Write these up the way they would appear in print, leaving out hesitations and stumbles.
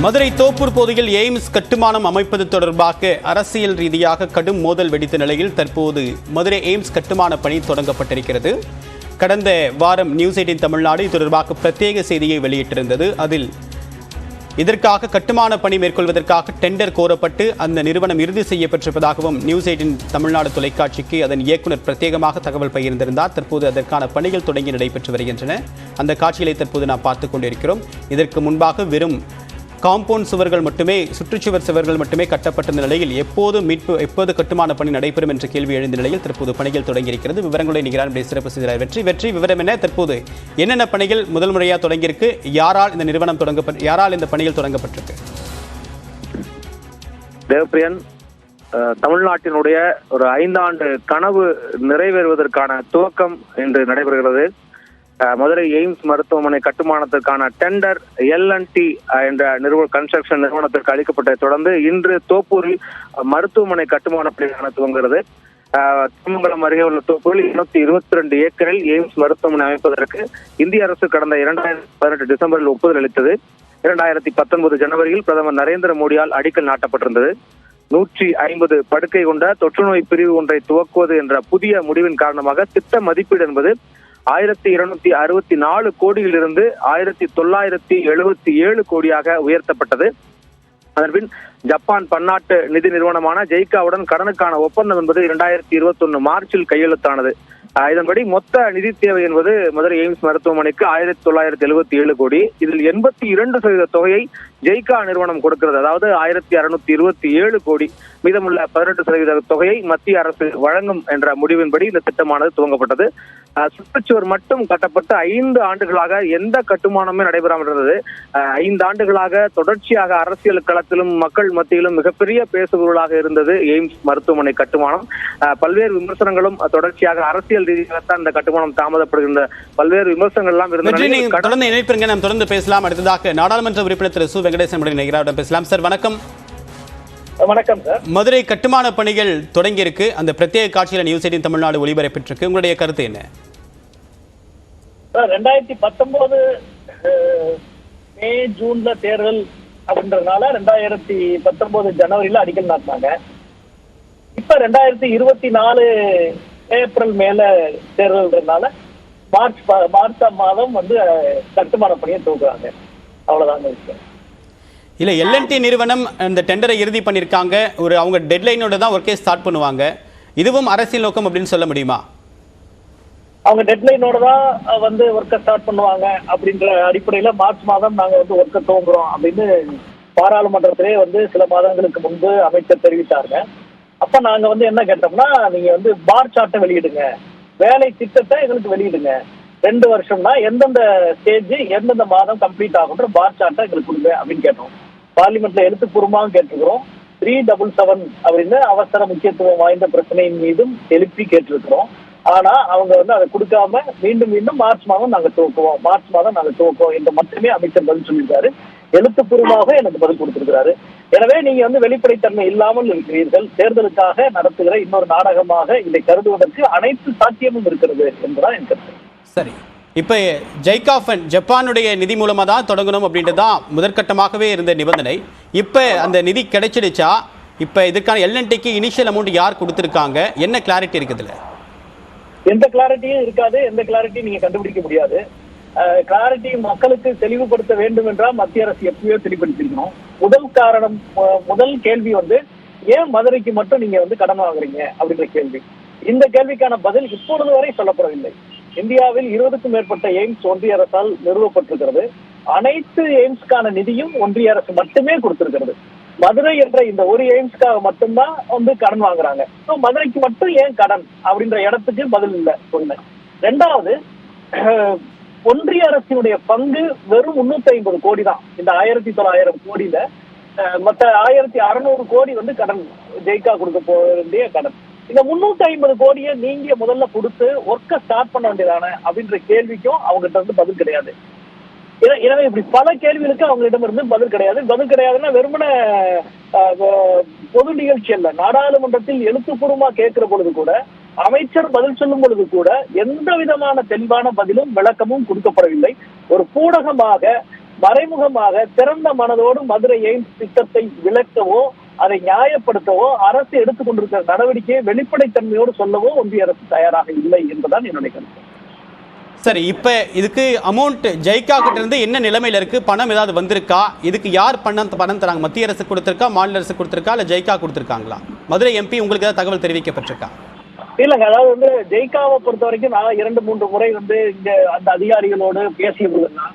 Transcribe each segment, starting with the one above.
மதுரை தோப்பூர் பகுதியில் எய்ம்ஸ் கட்டுமானம் அமைப்பது தொடர்பாக அரசியல் ரீதியாக கடும் மோதல் வெடித்த நிலையில் தற்போது மதுரை எய்ம்ஸ் கட்டுமான பணி தொடங்கப்பட்டிருக்கிறது. கடந்த வாரம் நியூஸ் 18 தமிழ்நாடு இது தொடர்பாக பிரத்யேக செய்தியை வெளியிட்டிருந்தது. அதில் இதற்காக கட்டுமான பணி மேற்கொள்வதற்காக டெண்டர் கோரப்பட்டு அந்த நிறுவனம் இறுதி செய்யப்பட்டிருப்பதாகவும் நியூஸ் 18 தமிழ்நாடு தொலைக்காட்சிக்கு அதன் இயக்குநர் பிரத்யேகமாக தகவல் பகிர்ந்திருந்தார். தற்போது அதற்கான பணிகள் தொடங்கி நடைபெற்று வருகின்றன. அந்த காட்சிகளை தற்போது நாம் பார்த்துக் கொண்டிருக்கிறோம். இதற்கு முன்பாக வெறும் காம்பவுண்ட் சுவர்கள் மட்டுமே, சுற்றுச்சுவர் சுவர்கள் மட்டுமே கட்டப்பட்டிருந்த நிலையில் எப்போது கட்டுமான பணி நடைபெறும் என்ற கேள்வி எழுந்த நிலையில் தற்போது பணிகள் தொடங்கியிருக்கிறது. விவரங்களை நிகரான சிறப்பு செய்தியாளர் வெற்றி விவரம் என்ன? தற்போது என்னென்ன பணிகள் முதல் முறையாக தொடங்கியிருக்கு? யாரால் இந்த நிறுவனம் யாரால் இந்த பணிகள் தொடங்கப்பட்டிருக்கு? தேவப்பிரியன், தமிழ்நாட்டினுடைய ஒரு 5 ஆண்டு கனவு நிறைவேறுவதற்கான துவக்கம் இன்று நடைபெறுகிறது. மதுரை எய்ம்ஸ் மருத்துவமனை கட்டுமானத்திற்கான டெண்டர் L&T என்ற கன்ஸ்ட்ரக்ஷன் நிறுவனத்திற்கு அளிக்கப்பட்டதை தொடர்ந்து இன்று தோப்பூரில் மருத்துவமனை கட்டுமான பணியான துவங்குகிறது. திருமங்கலம் அருகே உள்ள தோப்பூரில் 222 ஏக்கரில் எய்ம்ஸ் மருத்துவமனை அமைப்பதற்கு இந்திய அரசு கடந்த 2018 டிசம்பரில் ஒப்புதல் அளித்தது. 2019 ஜனவரியில் பிரதமர் நரேந்திர மோடியால் அடிக்கல் நாட்டப்பட்டிருந்தது. 150 படுக்கை கொண்ட தொற்றுநோய் பிரிவு ஒன்றை துவக்குவது என்ற புதிய முடிவின் காரணமாக திட்ட மதிப்பீடு என்பது 1264 கோடியிலிருந்து 1977 கோடியாக உயர்த்தப்பட்டது. அதன்பின் ஜப்பான் பன்னாட்டு நிதி நிறுவனமான ஜெய்காவுடன் கடனுக்கான ஒப்பந்தம் என்பது 2021 மார்ச்சில் கையெழுத்தானது. இதன்படி மொத்த நிதி தேவை என்பது மதுரை எய்ம்ஸ் மருத்துவமனைக்கு 1977 கோடி. இதில் 82% தொகையை ஜெய்கா நிறுவனம் கொடுக்கிறது. அதாவது 1627 கோடி. மீதமுள்ள 18% தொகையை மத்திய அரசு வழங்கும் என்ற முடிவின்படி இந்த திட்டமானது துவங்கப்பட்டது. சுற்றுச்சுவர் மட்டும் கட்டப்பட்டு 5 ஆண்டுகளாக எந்த கட்டுமானமே நடைபெறாமல் இருந்தது. 5 ஆண்டுகளாக தொடர்ச்சியாக அரசியல் களத்திலும் மக்கள் மத்தியிலும் மிகப்பெரிய பேசுபொருளாக இருந்தது எய்ம்ஸ் மருத்துவமனை கட்டுமானம். பல்வேறு விமர்சனங்களும் தொடர்ச்சியாக அரசியல் ரீதியாகத்தான் இந்த கட்டுமானம் தாமதப்படுகின்ற பல்வேறு விமர்சனங்கள் எல்லாம் இருந்தன. தொடர்ந்து பேசலாம். அடுத்ததாக நாடாளுமன்ற உறுப்பினர் திரு சு வெங்கடேசன் பேசலாம். சார் வணக்கம். வணக்கம் சார். மதுரை கட்டுமான பணிகள் தொடங்கி இருக்கு. அந்த பிரத்யேக காட்சியில நியூஸ் 18 தமிழ்நாடு ஒளிபரப்பிட்டிருக்கு. உங்களுடைய கருத்து என்ன? 2019 மே ஜூன்ல தேர்தல் அப்படின்றதுனால 2019 ஜனவரியில அடிக்கல் நாட்டினாங்க. இப்ப 2024 ஏப்ரல் மேல தேர்தல்ன்றதுனால மார்ச் மாதம் கட்டுமான பணியை துவங்குறாங்க. அவ்வளவுதாங்க விஷயம். இல்ல, L&T நிறுவனம் இந்த டெண்டரை இறுதி பண்ணிருக்காங்க. அவங்க டெட்லைனோட தான் ஒர்க்கே ஸ்டார்ட் பண்ணுவாங்க. இதுவும் அரசியல் நோக்கம் அப்படின்னு சொல்ல முடியுமா? அவங்க டெட்லைனோட தான் ஒர்க்கை ஸ்டார்ட் பண்ணுவாங்க அப்படின்ற அடிப்படையில மார்ச் மாதம் நாங்க ஒர்க்கை துவங்குறோம் அப்படின்னு பாராளுமன்றத்திலே சில மாதங்களுக்கு முன்பு அமைச்சர் தெரிவித்தாங்க. அப்ப நாங்க என்ன கேட்டோம்னா, நீங்க பார் சார்ட்டை வெளியிடுங்க, வேலை திட்டத்தை எங்களுக்கு வெளியிடுங்க, 2 வருஷம்னா எந்தெந்த ஸ்டேஜ் எந்தெந்த மாதம் கம்ப்ளீட் ஆகுன்ற பார் சார்ட்டை எங்களுக்கு கொடுங்க அப்படின்னு கேட்டோம். பார்லிமெண்ட்ல எழுத்துப்பூர்வமாக கேட்டிருக்கிறோம். 377 அப்படின்னு அவசர முக்கியத்துவம் வாய்ந்த பிரச்சனையின் மீதும் எழுப்பி கேட்டிருக்கிறோம். ஆனா அவங்க அதை கொடுக்காம மீண்டும் மார்ச் மாதம் நாங்க துவக்குவோம் என்று மட்டுமே அமைச்சர் பதில் சொல்லியிருக்காரு. எழுத்துப்பூர்வமாக எனக்கு பதில் கொடுத்திருக்கிறாரு. எனவே நீங்க வெளிப்படைத்தன்மை இல்லாமல் இருக்கிறீர்கள். தேர்தலுக்காக நடத்துகிற இன்னொரு நாடகமாக இதை கருதுவதற்கு அனைத்து சாத்தியமும் இருக்கிறது என்பதுதான் என் கருத்து. சரி, இப்ப ஜெய்கா ஜப்பானுடைய நிதி மூலமா தான் தொடங்கணும் அப்படின்றதான் முதற்கட்டமாகவே இருந்த நிபந்தனை. இப்ப அந்த நிதி கிடைச்சிடுச்சா? இப்ப இதுக்கான L&Tக்கு இனிஷியல் அமௌண்ட் யார் கொடுத்திருக்காங்க? என்ன கிளாரிட்டி இருக்குதுல? எந்த கிளாரிட்டியும் இருக்காது. எந்த கிளாரிட்டியும் நீங்க கண்டுபிடிக்க முடியாது. கிளாரிட்டி மக்களுக்கு தெளிவுபடுத்த வேண்டும் என்றால் மத்திய அரசு எப்பயோ தெளிவுபடுத்திருக்கணும். முதல் கேள்வி ஏன் மதுரைக்கு மட்டும் நீங்க கடன் வாங்குறீங்க அப்படின்ற கேள்வி. இந்த கேள்விக்கான பதில் இப்பொழுது வரை சொல்லப்படவில்லை. இந்தியாவில் 20க்கும் மேற்பட்ட எய்ம்ஸ் ஒன்றிய அரசால் நிறுவப்பட்டிருக்கிறது. அனைத்து எய்ம்ஸ்க்கான நிதியும் ஒன்றிய அரசு மட்டுமே கொடுத்திருக்கிறது. மதுரை என்ற இந்த ஒரு எய்ம்ஸ்க்காக மட்டும்தான் கடன் வாங்குறாங்க. மதுரைக்கு மட்டும் ஏன் கடன் அப்படின்ற இடத்துக்கு பதில் இல்லை ஒண்ணு. 2வது, ஒன்றிய அரசினுடைய பங்கு வெறும் 350 கோடி தான். இந்த 1900 கோடியில மற்ற 1600 கோடி கடன் ஜெய்கா கொடுக்க போக வேண்டிய கடன். இந்த 350 கோடியை நீங்க முதல்ல கொடுத்து ஒர்க்கை ஸ்டார்ட் பண்ண வேண்டியதானே அப்படின்ற கேள்விக்கும் அவங்ககிட்ட பதில் கிடையாது. எனவே இப்படி பல கேள்விகளுக்கு அவங்களிடம் இருந்து பதில் கிடையாது. பதில் கிடையாதுன்னா வெறுமன பொது நிகழ்ச்சி அல்ல, நாடாளுமன்றத்தில் எழுத்துப்பூர்வமா கேட்கிற பொழுது கூட அமைச்சர் பதில் சொல்லும் பொழுது கூட எந்த விதமான தெளிவான பதிலும் விளக்கமும் கொடுக்கப்படவில்லை. ஒரு பூடகமாக மறைமுகமாக திறந்த மனதோடு மதுரை எய்ம்ஸ் திட்டத்தை விளக்கவோ அதை நியாயப்படுத்தவோ அரசு எடுத்துக்கொண்டிருக்கிற நடவடிக்கையை வெளிப்படைத்தன்மையோடு சொல்லவோ ஒன்றிய அரசு தயாராக இல்லை என்பதுதான் என்னுடைய கருத்து. சரி, இப்ப இதுக்கு அமௌண்ட் ஜெய்கா கிட்ட இருந்து என்ன நிலைமையில இருக்கு? பணம் ஏதாவது வந்திருக்கா? இதுக்கு யார் பணம் தராங்க? மத்திய அரசு கொடுத்திருக்கா, மாநில அரசு கொடுத்திருக்கா, இல்ல ஜெய்கா கொடுத்திருக்காங்களா? மதுரை எம்பி உங்களுக்கு ஏதாவது தகவல் தெரிவிக்கப்பட்டிருக்கா? இல்லைங்க, அதாவது வந்து ஜெய்காவை பொறுத்த வரைக்கும் நான் 2-3 முறை வந்து இங்க அந்த அதிகாரிகளோடு பேசிய போதுன்னா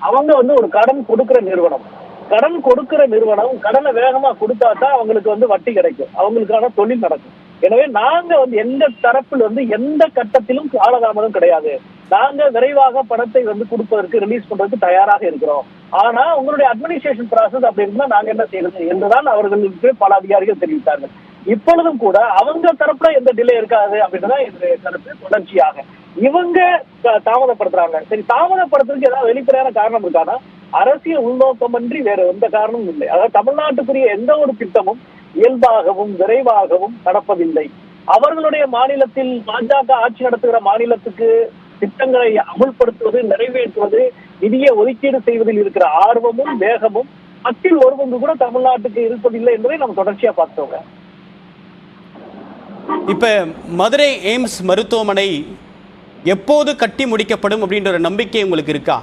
அவங்க வந்து ஒரு கடன் கொடுக்கிற நிறுவனம். கடன் கொடுக்கிற நிறுவனம் கடனை வேகமா கொடுத்தா தான் அவங்களுக்கு வந்து வட்டி கிடைக்கும், அவங்களுக்கான தொழில் நடக்கும். எனவே நாங்க வந்து எந்த தரப்பில் வந்து எந்த கட்டத்திலும் காலதாமதம் கிடையாது. நாங்க விரைவாக பணத்தை வந்து கொடுப்பதற்கு ரிலீஸ் பண்றதுக்கு தயாராக இருக்கிறோம். ஆனா உங்களுடைய அட்மினிஸ்ட்ரேஷன் ப்ராசஸ் அப்படி இருந்தா நாங்க என்ன செய்யறது என்றுதான் அவர்களுக்கு பல அதிகாரிகள் தெரிவித்தார்கள். இப்பொழுதும் கூட அவங்க தரப்புல எந்த டிலே இருக்காது அப்படின்றதான் என்னுடைய கருத்து. தொடர்ச்சியாக இவங்க தாமதப்படுத்துறாங்க. சரி, தாமதப்படுத்துறதுக்கு ஏதாவது வெளிப்படையான காரணம் இருக்கானா? அரசியல் உள்நோக்கமின்றி வேற எந்த காரணமும் இல்லை. அதாவது தமிழ்நாட்டுக்குரிய எந்த ஒரு திட்டமும் இயல்பாகவும் விரைவாகவும் நடப்பதில்லை. அவர்களுடைய மாநிலத்தில் பாஜக ஆட்சி நடத்துகிற மாநிலத்துக்கு திட்டங்களை அமுல்படுத்துவது, நிறைவேற்றுவது, நிதியை ஒதுக்கீடு செய்வதில் இருக்கிற ஆர்வமும் வேகமும் 10% கூட தமிழ்நாட்டுக்கு இருப்பதில்லை என்பதை நம்ம தொடர்ச்சியா பார்த்தோங்க. இப்ப மதுரை எய்ம்ஸ் மருத்துவமனை எப்போது கட்டி முடிக்கப்படும் அப்படின்ற ஒரு நம்பிக்கை உங்களுக்கு இருக்கா?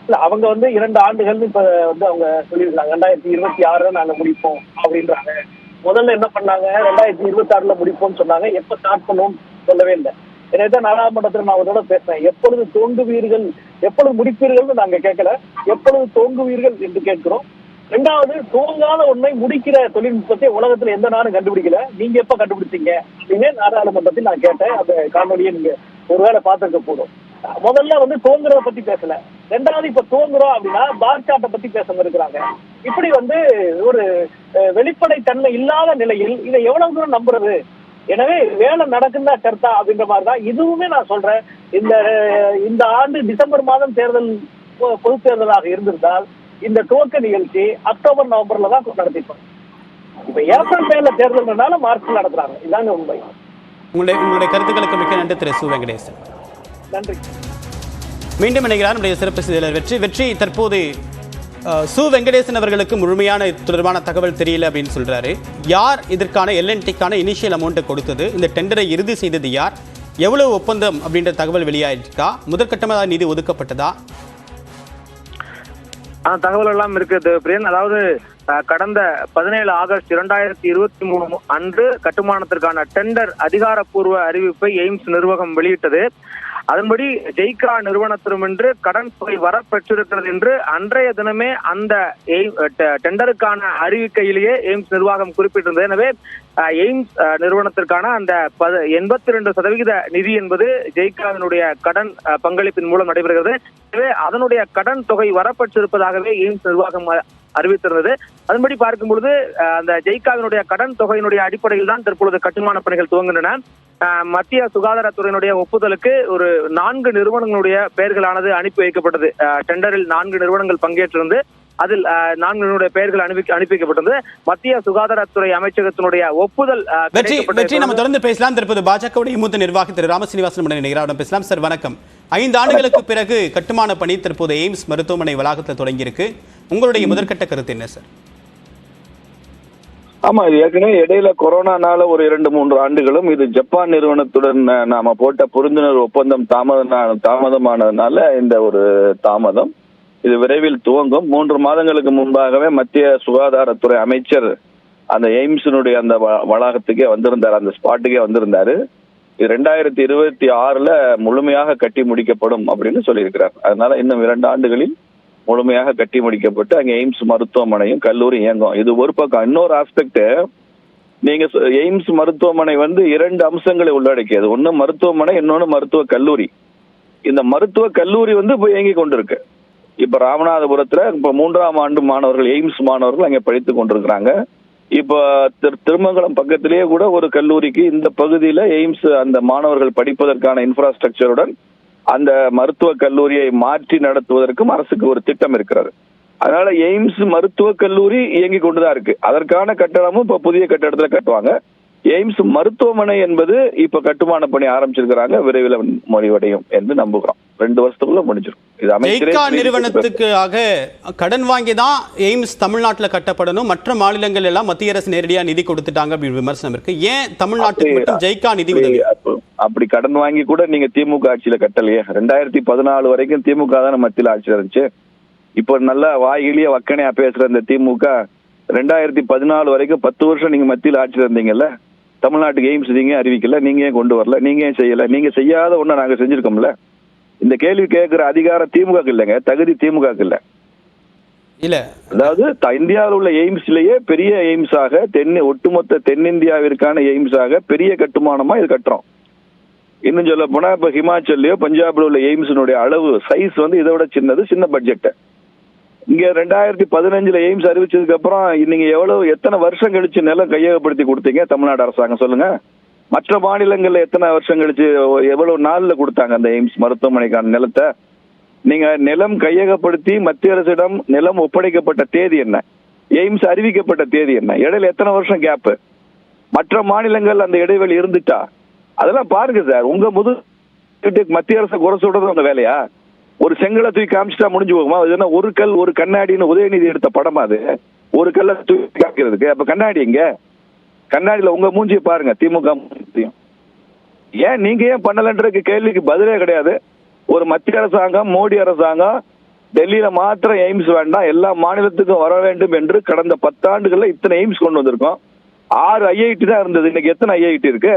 இல்ல, அவங்க வந்து 2 ஆண்டுகள் இப்ப வந்து அவங்க சொல்லியிருக்காங்க 2026 நாங்க முடிப்போம் அப்படின்றாங்க. முதல்ல என்ன பண்ணாங்க, 2026 முடிப்போம்னு சொன்னாங்க. எப்ப ஸ்டார்ட் பண்ணுவோம் சொல்லவே இல்லை. எனக்குதான் நாடாளுமன்றத்தில் நான் அதோட பேசுறேன். எப்பொழுது தோங்குவீர்கள், எப்பொழுது முடிப்பீர்கள் நாங்க கேட்கல, எப்பொழுது தோங்குவீர்கள் என்று கேட்கிறோம். 2வது, தோங்காத ஒன்றை முடிக்கிற தொழில்நுட்பத்தை உலகத்துல எந்த நாடும் கண்டுபிடிக்கல, நீங்க எப்ப கண்டுபிடிச்சீங்க அப்படின்னு நாடாளுமன்றத்தில் நான் கேட்டேன். அந்த காணொலியை நீங்க ஒருவேளை பார்த்திருக்க போதும். முதல்ல வந்து தோங்குறத பத்தி பேசல. 2வது, இப்ப தோங்குறோம் அப்படின்னா பார் சார்ட்டை பத்தி பேச இருக்கிறாங்க. இப்படி வந்து ஒரு வெளிப்படை தன்மை இல்லாத நிலையில் இதை எவ்வளவு தூரம் நம்புறது? எனவே வேலை நடக்குதா கருத்தா அப்படின்ற மாதிரிதான் இதுவுமே நான் சொல்றேன். இந்த ஆண்டு டிசம்பர் மாதம் தேர்தல் பொது தேர்தலாக இருந்திருந்தால் இந்த துவக்க நிகழ்ச்சி அக்டோபர் நவம்பர்ல தான் நடத்திப்போம். இப்ப ஏப்ரல் மேல தேர்தல்னால மார்ச்ல நடத்துறாங்க. இதாங்க உண்மை. உங்களுடைய கருத்துக்களுக்கு மிக்க நன்றி திரு சு வெங்கடேசன். நன்றி. மீண்டும் இணைகிறார் நம்முடைய சிறப்பு செய்தியாளர் வெற்றி. தற்போது சு வெங்கடேசன் அவர்களுக்கு முழுமையான தொடர்பான தகவல் தெரியல அப்படின்னு சொல்றாரு. யார் இதற்கான எல்என்டிக்கான இனிஷியல் அமௌண்ட்டை கொடுத்தது? இந்த டெண்டரை இறுதி செய்தது யார்? எவ்வளவு ஒப்பந்தம் அப்படின்ற தகவல் வெளியாயிருக்கா? முதற்கட்டமாக நிதி ஒதுக்கப்பட்டதா? தகவல் எல்லாம் இருக்குது பிரியன். அதாவது கடந்த 17 ஆகஸ்ட் 2023 அன்று கட்டுமானத்திற்கான டெண்டர் அதிகாரப்பூர்வ அறிவிப்பை எய்ம்ஸ் நிர்வாகம் வெளியிட்டது. அதன்படி ஜெய்கா நிறுவனத்திடமிருந்து கடன் தொகை வரப்பெற்றிருக்கிறது என்று அன்றைய தினமே அந்த டெண்டருக்கான அறிவிக்கையிலேயே எய்ம்ஸ் நிர்வாகம் குறிப்பிட்டிருந்தது. எனவே எய்ம்ஸ் நிறுவனத்திற்கான அந்த 82% நிதி என்பது ஜெய்காவினுடைய கடன் பங்களிப்பின் மூலம் நடைபெறுகிறது. எனவே அதனுடைய கடன் தொகை வரப்பெற்றிருப்பதாகவே எய்ம்ஸ் நிர்வாகம் அறிவித்திருந்தது. அதன்படி பார்க்கும் பொழுது அந்த ஜெய்காவினுடைய கடன் தொகையினுடைய அடிப்படையில் தான் தற்பொழுது கட்டுமான பணிகள் துவங்குகின்றன. மத்திய சுகாதாரத்துறையினுடைய ஒப்புதலுக்கு ஒரு 4 நிறுவனங்களுடைய பெயர்களானது அனுப்பி வைக்கப்பட்டது. டெண்டரில் 4 நிறுவனங்கள் பங்கேற்றிருந்து அதில் 4 நிறுவனங்களுடைய பெயர்கள் அனுப்பி வைக்கப்பட்டது. மத்திய சுகாதாரத்துறை அமைச்சகத்தினுடைய ஒப்புதல் வெற்றி. நம்ம தொடர்ந்து பேசலாம். தற்போது பாஜகவுடைய மூத்த நிர்வாகி திரு ராமசீனிவாசன் நிகழ்ச்சியுடன் பேசலாம். சார் வணக்கம். 5 ஆண்டுகளுக்கு பிறகு கட்டுமான பணி தற்போது எய்ம்ஸ் மருத்துவமனை வளாகத்தில் தொடங்கியிருக்கு. உங்களுடைய முதற்கட்ட கருத்து என்ன சார்? ஆமா, இது ஏற்கனவே இடையில கொரோனானால ஒரு 2-3 ஆண்டுகளும் இது ஜப்பான் நிறுவனத்துடன் நாம போட்ட புரிந்துணர்வு ஒப்பந்தம் தாமதமானதுனால இந்த ஒரு தாமதம். இது விரைவில் துவங்கும். 3 மாதங்களுக்கு முன்பாகவே மத்திய சுகாதாரத்துறை அமைச்சர் அந்த எய்ம்ஸினுடைய அந்த வளாகத்துக்கே வந்திருந்தார், அந்த ஸ்பாட்டுக்கே வந்திருந்தாரு. இது 2026 முழுமையாக கட்டி முடிக்கப்படும் அப்படின்னு சொல்லியிருக்கிறார். அதனால இன்னும் 2 ஆண்டுகளில் முழுமையாக கட்டி முடிக்கப்பட்டு அங்கே எய்ம்ஸ் மருத்துவமனையும் கல்லூரி இயங்கும். இது ஒரு பக்கம். இன்னொரு ஆஸ்பெக்ட், நீங்க எய்ம்ஸ் மருத்துவமனை 2 அம்சங்களை உள்ளடக்கியது. ஒன்னு மருத்துவமனை, இன்னொன்னு மருத்துவ கல்லூரி. இந்த மருத்துவ கல்லூரி இப்போ இயங்கி கொண்டிருக்கு. இப்ப ராமநாதபுரத்துல இப்ப 3ஆம் ஆண்டு மாணவர்கள், எய்ம்ஸ் மாணவர்கள் அங்கே படித்துக் கொண்டிருக்கிறாங்க. இப்ப திருமங்கலம் பக்கத்திலேயே கூட ஒரு கல்லூரிக்கு இந்த பகுதியில எய்ம்ஸ் அந்த மாணவர்கள் படிப்பதற்கான இன்ஃப்ராஸ்ட்ரக்சருடன் அந்த மருத்துவ கல்லூரியை மாற்றி நடத்துவதற்கும் அரசுக்கு ஒரு திட்டம் இருக்கிறது. அதனால எய்ம்ஸ் மருத்துவ கல்லூரி இயங்கி கொண்டுதான் இருக்கு. அதற்கான கட்டடமும் இப்ப புதிய கட்டடத்துல கட்டுவாங்க. எய்ம்ஸ் மருத்துவமனை என்பது இப்ப கட்டுமான பணி ஆரம்பிச்சிருக்கிறாங்க, விரைவில் முடிவடையும் என்று நம்புகிறோம். 2 வருஷத்துக்குள்ள முடிஞ்சிடும். இது ஜெய்கா நிறுவனத்துக்காக கடன் வாங்கி தான் எய்ம்ஸ் தமிழ்நாட்டுல கட்டப்படணும், மற்ற மாநிலங்கள் எல்லாம் மத்திய அரசு நேரடியா நிதி கொடுத்துட்டாங்க அப்படின்னு விமர்சனம் இருக்கு. ஏன் தமிழ்நாட்டுக்கு மட்டும் ஜெய்கா நிதி உதவி? அப்படி கடன் வாங்கி கூட நீங்க திமுக ஆட்சியில கட்டலையே. 2014 வரைக்கும் திமுக தானே மத்தியில் ஆட்சியில் இருந்துச்சு. இப்போ நல்லா வாயிலேயே வக்கனையா பேசுற இந்த திமுக 2014 வரைக்கும் 10 வருஷம் நீங்க மத்தியில் ஆட்சியில் இருந்தீங்கல்ல, தமிழ்நாட்டுக்கு எய்ம்ஸ் நீங்க அறிவிக்கல, நீங்க ஏன் கொண்டு வரல, நீங்க ஏன் செய்யல? நீங்க செய்யாத ஒண்ணு நாங்க செஞ்சிருக்கோம்ல. இந்த கேள்வி கேட்கிற அதிகாரம் திமுக இல்லைங்க, தகுதி திமுக இல்ல. இல்ல, அதாவது இந்தியாவில் உள்ள எய்ம்ஸ்லயே பெரிய எய்ம்ஸாக ஒட்டுமொத்த தென்னிந்தியாவிற்கான எய்ம்ஸாக பெரிய கட்டுமானமா இது கட்டுறோம். இன்னும் சொல்ல போனா இப்ப ஹிமாச்சல்லையோ பஞ்சாப்ல உள்ள எய்ம்ஸினுடைய அளவு சைஸ் இதை விட சின்னது, சின்ன பட்ஜெட். இங்க 2015 எய்ம்ஸ் அறிவிச்சதுக்கு அப்புறம் நீங்க எத்தனை வருஷம் கழிச்சு நிலம் கையகப்படுத்தி கொடுத்தீங்க தமிழ்நாடு அரசாங்கம் சொல்லுங்க? மற்ற மாநிலங்கள்ல எத்தனை வருஷம் கழிச்சு எவ்வளவு நாள்ல கொடுத்தாங்க அந்த எய்ம்ஸ் மருத்துவமனைக்கான நிலத்தை? நீங்க நிலம் கையகப்படுத்தி மத்திய அரசிடம் நிலம் ஒப்படைக்கப்பட்ட தேதி என்ன? எய்ம்ஸ் அறிவிக்கப்பட்ட தேதி என்ன? இடையில எத்தனை வருஷம் கேப்? மற்ற மாநிலங்கள் அந்த இடைவெளி இருந்துட்டா அதெல்லாம் பாருங்க சார். உங்க மத்திய அரசு குறை சொல்றது அந்த வேலையா? ஒரு செங்கலை தூக்கி காமிச்சிட்டா முடிஞ்சு போகுமா? அது என்ன ஒரு கல் ஒரு கண்ணாடின்னு உதயநிதி எடுத்த படமா அது? ஒரு கல்லை தூக்கி காமிக்கிறதுக்கு அப்ப கண்ணாடி எங்க? கண்ணாடியில உங்க மூஞ்சியை பாருங்க, திமுக. ஏன் நீங்க ஏன் பண்ணலன்றதுக்கு கேள்விக்கு பதிலே கிடையாது. ஒரு மத்திய அரசாங்கம், மோடி அரசாங்கம் டெல்லியில மாத்திரம் எய்ம்ஸ் வேண்டாம், எல்லா மாநிலத்துக்கும் வர வேண்டும் என்று கடந்த 10 ஆண்டுகள்ல இத்தனை எய்ம்ஸ் கொண்டு வந்திருக்கோம். 6 IIT தான் இருந்தது, இன்னைக்கு எத்தனை IIT இருக்கு?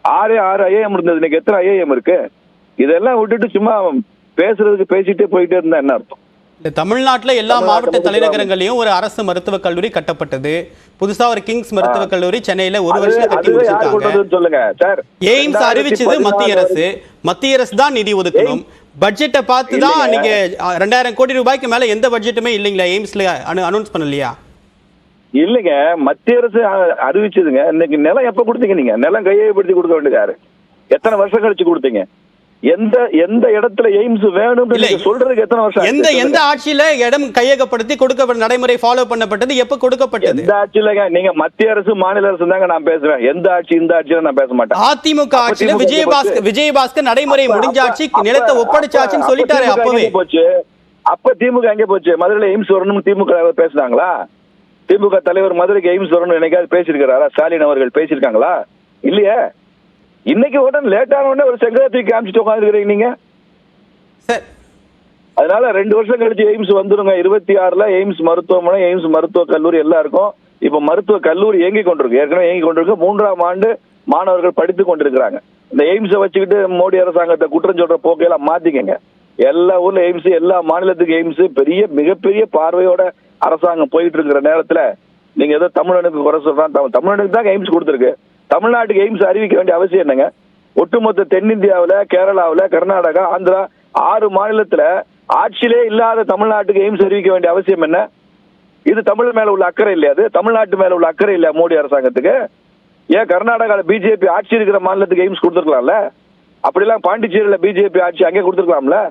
6 IIM இருந்தது, இன்னைக்கு எத்தனை IIM இருக்கு? இதெல்லாம் விட்டுட்டு சும்மா பேசுறதுக்கு பேசிட்டே போயிட்டே இருந்தா என்ன அர்த்தம்? தமிழ்நாட்டுல எல்லா மாவட்ட தலைநகரங்களையும் ஒரு அரசு மருத்துவக் கல்லூரி கட்டப்பட்டது. புதுசா ஒரு கிங்ஸ் மருத்துவக் கல்லூரி சென்னையில ஒரு வருஷம் கட்டி முடிச்சிருக்காங்க. சொல்லுங்க சார். எய்ம்ஸ் அறிவிச்சது மத்திய அரசு தான் நிதி ஒதுக்கணும். பட்ஜெட்டை பார்த்து தான் நீங்க 2000 கோடி ரூபாய்க்கு மேல எந்த பட்ஜெட்டுமே இல்லைங்களா எய்ம்ஸ்ல அனௌன்ஸ் பண்ணலையா? இல்லைங்க, மத்திய அரசு அறிவிச்சதுங்க. இன்னைக்கு நிலம் எப்ப கொடுத்தீங்க? நீங்க நிலம் கையகப்படுத்தி கொடுக்க வேண்டியது எத்தனை வருஷம் கழிச்சு கொடுத்தீங்க? எந்த இடத்துல எய்ம்ஸ் வேணும் சொல்றதுக்கு எத்தனை வருஷம்? எந்த ஆட்சியில இடம் கையகப்படுத்தி கொடுக்கப்பட்ட நடைமுறை ஃபாலோ பண்ணப்பட்டது? எப்ப கொடுக்கப்பட்டது? எந்த ஆட்சியில? நீங்க மத்திய அரசு மாநில அரசு தாங்க நான் பேசுவேன். எந்த ஆட்சி இந்த ஆட்சியில நான் பேச மாட்டேன். அதிமுக ஆட்சியில விஜயபாஸ்கர் நடைமுறை முடிஞ்சாச்சு, நிலத்தை ஒப்படைச்சாச்சுன்னு சொல்லிட்டாரு. அப்பவே போச்சு. அப்ப திமுக எங்க போச்சு? மதுரையில எய்ம்ஸ் வரணும் திமுக பேசுனாங்களா? திமுக தலைவர் மதுரைக்கு எய்ம்ஸ் வரணும் என்னைக்காவது பேசியிருக்கிறாரா? ஸ்டாலின் அவர்கள் பேசியிருக்காங்களா? இல்லையே. இன்னைக்கு உடனே லேட்டான உடனே ஒரு செங்கலை தூக்கி காமிச்சிட்டு உட்காந்துருக்கீங்க நீங்க. அதனால 2 வருஷம் கழிச்சு எய்ம்ஸ் வந்துருங்க. 26ல எய்ம்ஸ் மருத்துவமனை, எய்ம்ஸ் மருத்துவ கல்லூரி எல்லாம் இருக்கும். இப்ப மருத்துவ கல்லூரி இயங்கி கொண்டிருக்கு, ஏற்கனவே இயங்கி கொண்டிருக்கு. 3ஆம் ஆண்டு மாணவர்கள் படித்துக் கொண்டிருக்கிறாங்க. இந்த எய்ம்ஸை வச்சுக்கிட்டு மோடி அரசாங்கத்தை குற்றம் சொல்ற போக்கையெல்லாம் மாத்திக்கங்க. எல்லா ஊர்ல எய்ம்ஸ், எல்லா மாநிலத்துக்கு எய்ம்ஸ், மிகப்பெரிய பார்வையோட அரசாங்கம் போயிட்டு இருக்கிற நேரத்துல நீங்க ஏதோ தமிழனுக்கு குறை சொல்றான். தமிழனுக்கு தான் எய்ம்ஸ் கொடுத்துருக்கு. தமிழ்நாட்டுக்கு எய்ம்ஸ் அறிவிக்க வேண்டிய அவசியம் என்னங்க? ஒட்டுமொத்த தென்னிந்தியாவில, கேரளாவில, கர்நாடகா, ஆந்திரா 6 மாநிலத்துல ஆட்சியிலே இல்லாத தமிழ்நாட்டுக்கு எய்ம்ஸ் அறிவிக்க வேண்டிய அவசியம் என்ன? இது தமிழ் மேல உள்ள அக்கறை இல்லையா? அது தமிழ்நாட்டு மேல உள்ள அக்கறை இல்லையா மோடி அரசாங்கத்துக்கு? ஏன் கர்நாடகால பிஜேபி ஆட்சி இருக்கிற மாநிலத்துக்கு எய்ம்ஸ் கொடுத்துருக்கலாம்ல? அப்படிலாம் பாண்டிச்சேரியில பிஜேபி ஆட்சி அங்கே கொடுத்துருக்கலாம்ல?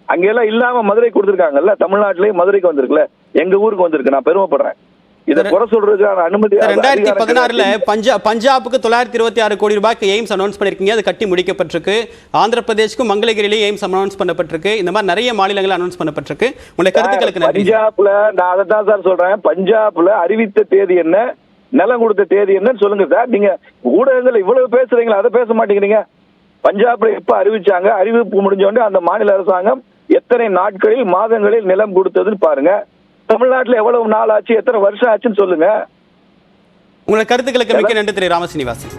அங்கெல்லாம் இல்லாம மதுரை கொடுத்துருக்காங்கல்ல. தமிழ்நாட்டிலேயும் மதுரைக்கு வந்திருக்குல்ல, எங்க ஊருக்கு வந்திருக்கு. நான் பெருமைப்படுறேன். இதை குறை சொல்றதுக்கான அனுமதி 2016ல பஞ்சாபுக்கு 926 கோடி ரூபாய்க்கு எய்ம்ஸ் அனௌன்ஸ் பண்ணிருக்கீங்க. அது கட்டி முடிக்கப்பட்டிருக்கு. ஆந்திர பிரதேஷ்க்கும் மங்களகிரியிலேயே எய்ம்ஸ் அனௌன்ஸ் பண்ணப்பட்டிருக்கு. இந்த மாதிரி நிறைய மாநிலங்கள் அனௌன்ஸ் பண்ணப்பட்டிருக்கு. உங்களுடைய கருத்துக்களுக்கு நன்றி. பஞ்சாப்ல நான் அதை தான் சார் சொல்றேன். பஞ்சாப்ல அறிவித்த தேதி என்ன, நிலம் கொடுத்த தேதி என்னன்னு சொல்லுங்க சார். நீங்க ஊடகங்கள் இவ்வளவு பேசுறீங்களா, அதை பேச மாட்டேங்கிறீங்க. பஞ்சாப்ல எப்ப அறிவிச்சாங்க, அறிவிப்பு முடிஞ்ச உடனே அந்த மாநில அரசாங்கம் எத்தனை நாட்களில், மாதங்களில் நிலம் கொடுத்ததுன்னு பாருங்க. தமிழ்நாட்டில் எவ்வளவு நாள் ஆச்சு, எத்தனை வருஷம் ஆச்சுன்னு சொல்லுங்க. உங்களுடைய கருத்துக்களுக்கு மிக்க நன்றி திரு ராமசீனிவாசன்.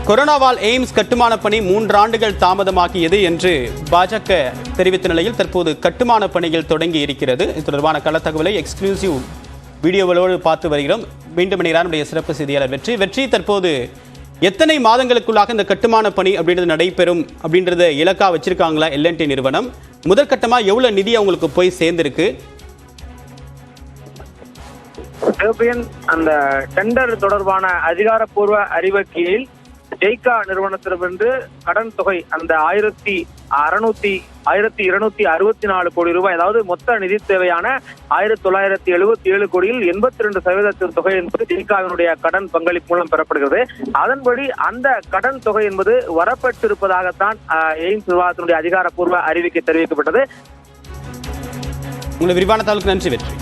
கொரோனாவால் எய்ம்ஸ் கட்டுமான பணி 3 ஆண்டுகள் தாமதமாகியது என்று பாஜக தெரிவித்த நிலையில் தற்போது கட்டுமான பணிகள் தொடங்கி இருக்கிறது. இது தொடர்பான கள தகவலை எக்ஸ்க்ளூசிவ் வீடியோகளோடு பார்த்து வருகிறோம். மீண்டும் இணைகிறார் நம்முடைய சிறப்பு செய்தியாளர் வெற்றி. தற்போது எத்தனை மாதங்களுக்குள்ளாக இந்த கட்டுமான பணி அப்படின்றது நடைபெறும் அப்படின்றத இலக்கா வச்சிருக்காங்களா L&T நிறுவனம்? முதற்கட்டமா எவ்வளவு நிதி அவங்களுக்கு போய் சேர்ந்திருக்கு? அந்த டெண்டர் தொடர்பான அதிகாரப்பூர்வ அறிவிக்கையில் ஜெய்கா நிறுவனத்திடமிருந்து கடன் தொகை அந்த 1264 கோடி ரூபாய், அதாவது மொத்த நிதி தேவையான 1977 கோடியில் 82% தொகை என்பது ஜெய்காவினுடைய கடன் பங்களிப்பு மூலம் பெறப்படுகிறது. அதன்படி அந்த கடன் தொகை என்பது வரப்பட்டிருப்பதாகத்தான் எய்ம்ஸ் நிர்வாகத்தினுடைய அதிகாரப்பூர்வ அறிவிக்கை தெரிவிக்கப்பட்டது. உங்களை விரிவான தகவலுக்கு நன்றி வெற்றி.